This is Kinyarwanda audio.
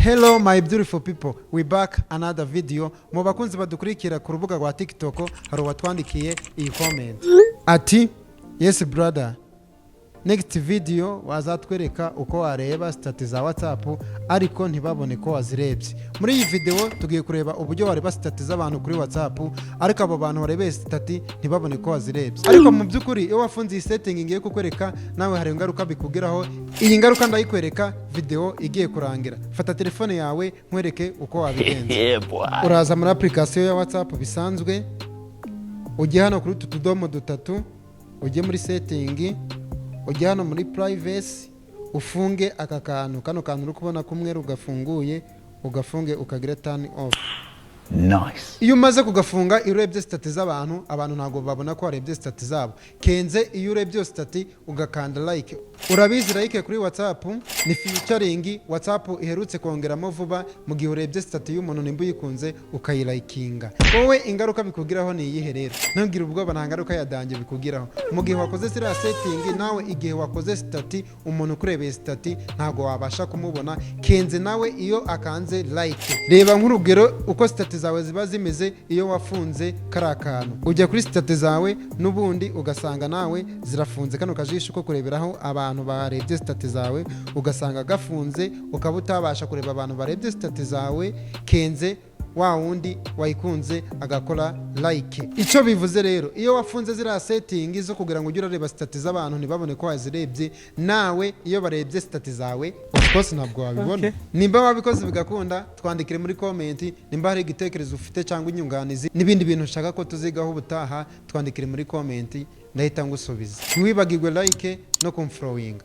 Hello my beautiful people, we back another video. Mu bakunzi badukurikira ku rubuga rwa TikTok hari watwandikiye iyi comment ati yes brother, next video wazatwereka uko wareba stati za WhatsApp ariko ntibabone ko wazirebye. Muri iyi video tugiye kureba uburyo wareba stati z'abantu kuri WhatsApp ariko abo bantu barebeye stati ntibabone ko wazirebye. Ariko mu byukuri iyo wafunze iyi setting ngiye kukwereka nawe hari ingaruka bikugeraho. Iyi ngaruka ndayikwereka video igiye kurangira. Fata telefone yawe nkwereke uko wabigenza. Uraza muri application ya WhatsApp bisanzwe, ujye hano kuri tutudomo dutatu, ujye muri setting, ujya hano muri privacy, ufunge aka kantu uri kubona kumwe rugafunguye, ugafunge ukagira turn off. Nice. Iyo umaze kugafunga urebye stati z'abantu, abantu ntago babona ko warebye stati zabo. Kenze iyo urebye stati ugakanda like. Urabizi like kuri WhatsApp ni featuring WhatsApp iherutse kongeramo vuba mu gihe urebye stati y'umuntu nimba uyikunze ukayilikinga. Wowe ingaruka bikugiraho ni iyihe rero? Ntugire ubwoba, nta ngaruka yadanje bikugiraho. Mu gihe wakoze sira setting nawe igihe wakoze stati umuntu kurebeye stati ntago wabasha kumubona. Kenze nawe iyo akanze like. Reba nk'urugero uko stati zawe ziba zimeze iyo wafunze karakantu. Ujya kuri stati zawe nubundi ugasanga nawe zirafunze, kano kajisho ko kureberaho abantu barebye stati zawe ugasanga gafunze, ukaba utabasha kureba abantu barebye stati zawe. Kenze wa wundi wayikunze agakora like. Ico bivuze rero iyo wafunze zira setting zo kugira ngo ujye urareba stati z'abantu ntibabone ko wazirebye, nawe iyo barebye stati zawe of course ntabwo wabibona. Nimba wabikoze bigakunda twandikire muri comment, nimba hari igitekerezo ufite cyangwa inyunganizi n'ibindi bintu ushaka ko tuzigaho ubutaha twandikire muri comment, ndahita ngusubiza. Ntiwibagirwe like no kumfollowing.